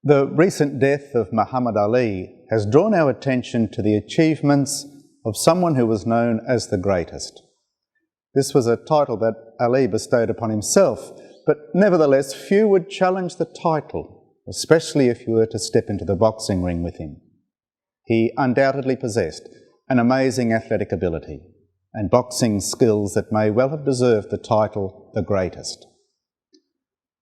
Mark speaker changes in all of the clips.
Speaker 1: The recent death of Muhammad Ali has drawn our attention to the achievements of someone who was known as the greatest. This was a title that Ali bestowed upon himself, but nevertheless few would challenge the title, especially if you were to step into the boxing ring with him. He undoubtedly possessed an amazing athletic ability and boxing skills that may well have deserved the title the greatest.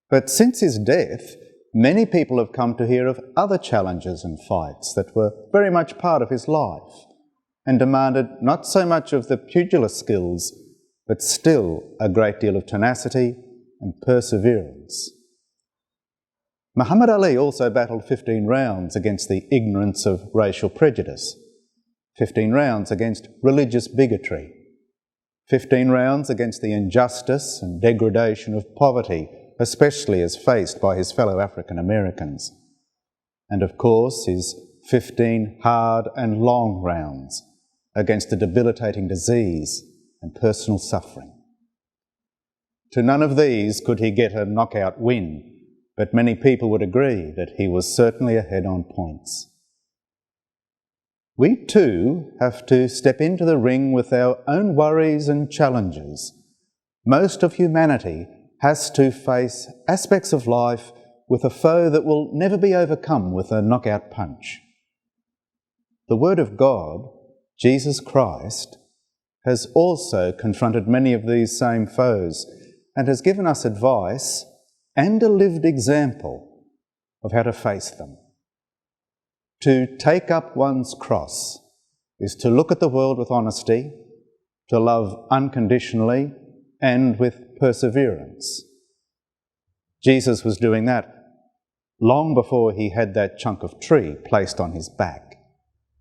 Speaker 1: But since his death, many people have come to hear of other challenges and fights that were very much part of his life and demanded not so much of the pugilist skills, but still a great deal of tenacity and perseverance. Muhammad Ali also battled 15 rounds against the ignorance of racial prejudice, 15 rounds against religious bigotry, 15 rounds against the injustice and degradation of poverty, especially as faced by his fellow African Americans, and of course his 15 hard and long rounds against a debilitating disease and personal suffering. To none of these could he get a knockout win, but many people would agree that he was certainly ahead on points. We too have to step into the ring with our own worries and challenges. Most of humanity has to face aspects of life with a foe that will never be overcome with a knockout punch. The Word of God, Jesus Christ, has also confronted many of these same foes and has given us advice and a lived example of how to face them. To take up one's cross is to look at the world with honesty, to love unconditionally and with perseverance. Jesus was doing that long before he had that chunk of tree placed on his back,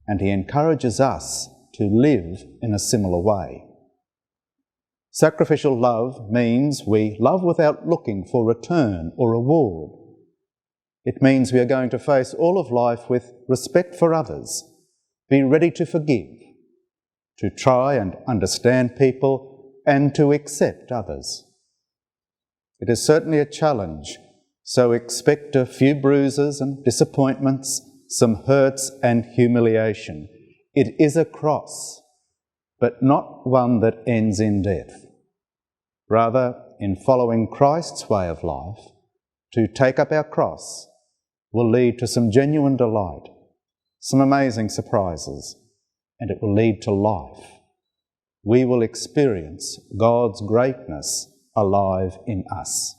Speaker 1: and he encourages us to live in a similar way. Sacrificial love means we love without looking for return or reward. It means we are going to face all of life with respect for others, be ready to forgive, to try and understand people, and to accept others. It is certainly a challenge, so expect a few bruises and disappointments, some hurts and humiliation. It is a cross, but not one that ends in death. Rather, in following Christ's way of life, to take up our cross will lead to some genuine delight, some amazing surprises, and it will lead to life. We will experience God's greatness alive in us.